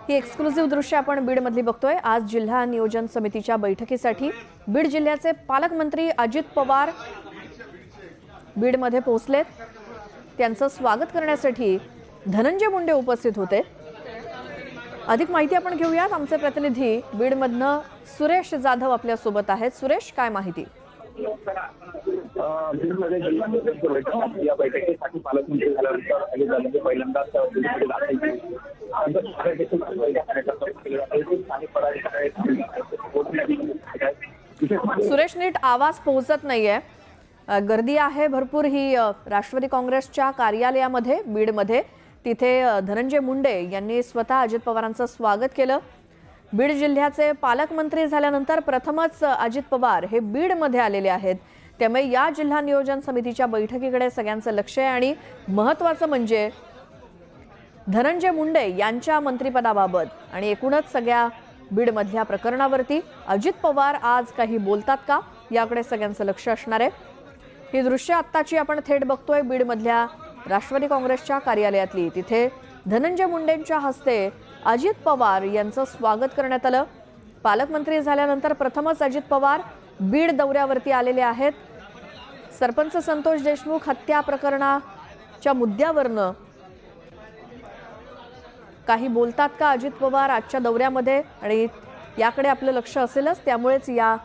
ही exclusive दृश्य आपण बीड मधली बघतोय। आज जिल्हा नियोजन समितीच्या बैठकीसाठी बीड जिल्ह्याचे पालकमंत्री अजित पवार बीड मध्ये पोहोचलेत। त्यांचं स्वागत करण्यासाठी धनंजय मुंडे उपस्थित होते। अधिक माहिती आपण घेऊयात। आमचे प्रतिनिधी बीड मधनं सुरेश जाधव आपल्या सोबत आहेत। सुरेश, काय माहिती? या बैठकीसाठी पालकमंत्री झाल्यानंतर अजित पहिल्यांदाच सुरेश, नीट आवाज पोहोचत नाहीये। गर्दी आहे भरपूर ही राष्ट्रवादी काँग्रेसच्या कार्यालयामध्ये बीड मध्ये। तिथे धनंजय मुंडे यांनी स्वतः अजित पवारांचं स्वागत केलं। बीड जिल्ह्याचे पालकमंत्री झाल्यानंतर प्रथमच अजित पवार हे बीड मध्ये आलेले आहेत। त्यामुळे या जिल्हा नियोजन समितीच्या बैठकीकडे सगळ्यांचं लक्ष आहे आणि महत्त्वाचं म्हणजे धनंजय मुंडे यांच्या मंत्रिपदाबाबत आणि एकूणच सगळ्या बीड मधल्या प्रकरणावरती अजित पवार आज काही बोलतात का, याकडे सगळ्यांचं लक्ष असणार आहे। ही दृश्य आत्ताची आपण थेट बघतोय बीड मधल्या राष्ट्रवादी काँग्रेसच्या कार्यालयातली। तिथे धनंजय मुंडेंच्या हस्ते अजित पवार यांचं स्वागत करण्यात आलं। पालकमंत्री झाल्यानंतर प्रथमच अजित पवार बीड दौऱ्यावरती आलेले आहेत। सरपंच संतोष देशमुख हत्या प्रकरणाच्या मुद्द्यावरनं काही बोलतात का अजित पवार आजच्या दौऱ्यामध्ये, आणि याकडे आपलं लक्ष असेलच। त्यामुळेच या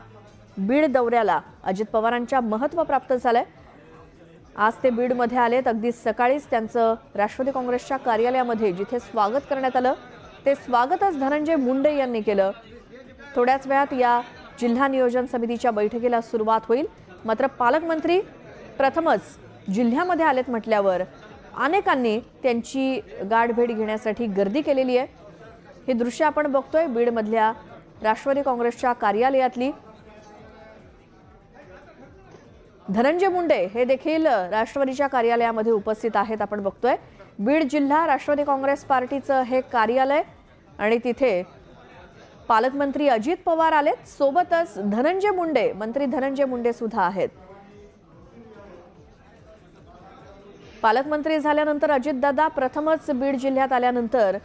बीड दौऱ्याला अजित पवारांच्या महत्त्व प्राप्त झालंय। आज ते बीड मध्ये आलेत। अगदी सकाळीच त्यांचं राष्ट्रवादी काँग्रेसच्या कार्यालयामध्ये जिथे स्वागत करण्यात आलं ते स्वागतच धनंजय मुंडे यांनी केलं। थोड्याच वेळात या जिल्हा नियोजन समितीच्या बैठकीला सुरुवात होईल। मात्र पालकमंत्री प्रथमच जिल्ह्यामध्ये आलेत म्हटल्यावर अनेकांनी त्यांची गाठभेट घेण्यासाठी गर्दी केलेली आहे। हे दृश्य आपण बघतोय बीड मधल्या राष्ट्रवादी काँग्रेसच्या कार्यालयातली। धनंजय मुंडे हे देखील राष्ट्रवादीच्या कार्यालयामध्ये उपस्थित आहेत। आपण बघतोय बीड जिल्हा राष्ट्रवादी काँग्रेस पार्टीचं हे कार्यालय आणि तिथे पालकमंत्री अजित पवार आलेत। सोबतच धनंजय मुंडे, मंत्री धनंजय मुंडे सुद्धा आहेत। पालकमंत्री झाल्यानंतर अजितदादा प्रथमच बीड जिल्ह्यात आल्यानंतर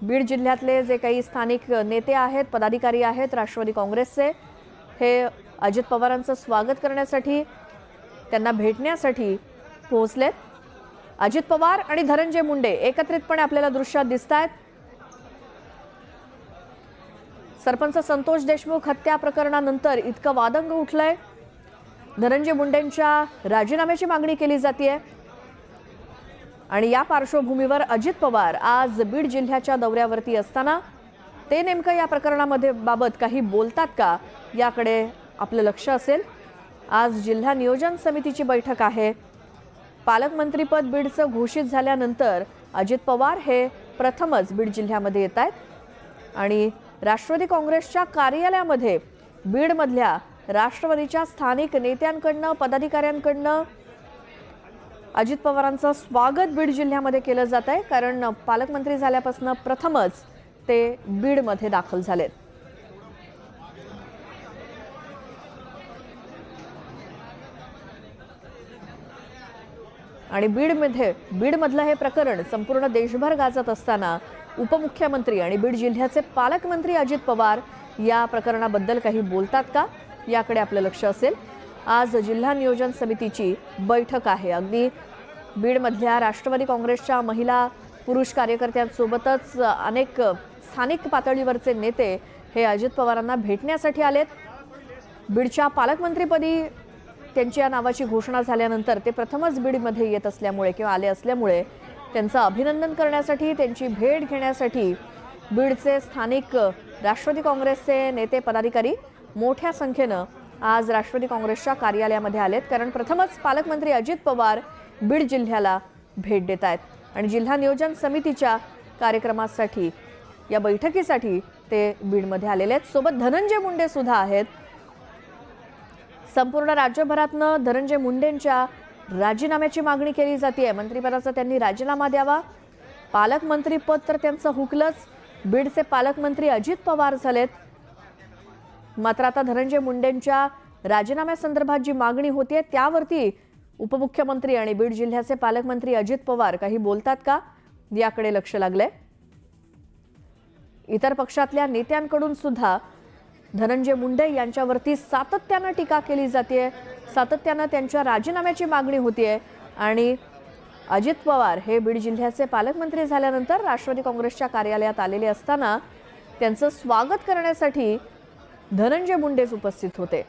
बीड जिल्ह्यातले जे काही स्थानिक नेते आहेत, पदाधिकारी आहेत राष्ट्रवादी काँग्रेसचे, हे अजित पवारांचं स्वागत करण्यासाठी, त्यांना भेटण्यासाठी पोहोचलेत। अजित पवार आणि धनंजय मुंडे एकत्रितपणे आपल्याला दृश्यात दिसतायत। सरपंच संतोष देशमुख हत्या प्रकरणानंतर इतकं वादंग उठलंय। धनंजय मुंडेंच्या राजीनाम्याची मागणी केली जाते आणि या पार्श्वभूमीवर अजित पवार आज बीड जिल्ह्याच्या दौऱ्यावरती असताना ते नेमकं या प्रकरणामध्ये बाबत काही बोलतात का, याकडे आपलं लक्ष असेल। आज जिल्हा नियोजन समितीची बैठक आहे। पालकमंत्रीपद बीडचं घोषित झाल्यानंतर अजित पवार हे प्रथमच बीड जिल्ह्यामध्ये येत आहेत आणि राष्ट्रवादी काँग्रेसच्या कार्यालयामध्ये बीड मधल्या राष्ट्रवादीच्या स्थानिक नेत्यांकडनं, पदाधिकाऱ्यांकडनं अजित पवारांचं स्वागत बीड जिल्ह्यामध्ये केलं जात आहे। कारण पालकमंत्री झाल्यापासून प्रथमच ते बीड मध्ये दाखल झालेत। आणि बीड मधलं हे प्रकरण संपूर्ण देशभर गाजत असताना उपमुख्यमंत्री आणि बीड जिल्ह्याचे पालकमंत्री अजित पवार या प्रकरणाबद्दल काही बोलतात का, याकडे आपलं लक्ष असेल। आज जिल्हा नियोजन समितीची बैठक आहे। अगदी बीड मधल्या राष्ट्रवादी काँग्रेसच्या महिला पुरुष कार्यकर्त्यांसोबतच अनेक स्थानिक पातळीवरचे नेते हे अजित पवारांना भेटण्यासाठी आलेत। बीडच्या पालकमंत्रीपदी त्यांची या नावाची घोषणा झाल्यानंतर ते प्रथमच बीडमध्ये येत असल्यामुळे किंवा आले असल्यामुळे त्यांचं अभिनंदन करण्यासाठी, त्यांची भेट घेण्यासाठी बीडचे स्थानिक राष्ट्रवादी काँग्रेसचे नेते, पदाधिकारी मोठ्या संख्येनं आज राष्ट्रवादी काँग्रेसच्या कार्यालयामध्ये आलेत। कारण प्रथमच पालकमंत्री अजित पवार बीड जिल्ह्याला भेट देत आहेत आणि जिल्हा नियोजन समितीच्या कार्यक्रमासाठी, या बैठकीसाठी ते बीडमध्ये आलेले आहेत। सोबत धनंजय मुंडे सुद्धा आहेत। संपूर्ण राज्यभरातनं धनंजय मुंडेंच्या राजीनाम्याची मागणी केली जाते। मंत्रिपदाचा त्यांनी राजीनामा द्यावा। पालकमंत्रीपद तर त्यांचं हुकलंच। बीडचे पालकमंत्री अजित पवार झालेत। मात्र आता धनंजय मुंडेंच्या राजीनाम्यासंदर्भात जी मागणी होती त्यावरती उपमुख्यमंत्री आणि बीड जिल्ह्याचे पालकमंत्री अजित पवार काही बोलतात का, याकडे लक्ष लागले। इतर पक्षातल्या नेत्यांकडून सुद्धा धनंजय मुंडे यांच्यावरती सातत्यानं टीका केली जाते, सातत्यानं त्यांच्या राजीनाम्याची मागणी होतीये आणि अजित पवार हे बीड जिल्ह्याचे पालकमंत्री झाल्यानंतर राष्ट्रवादी काँग्रेसच्या कार्यालयात आलेले असताना त्यांचं स्वागत करण्यासाठी धनंजय मुंडेच उपस्थित होते.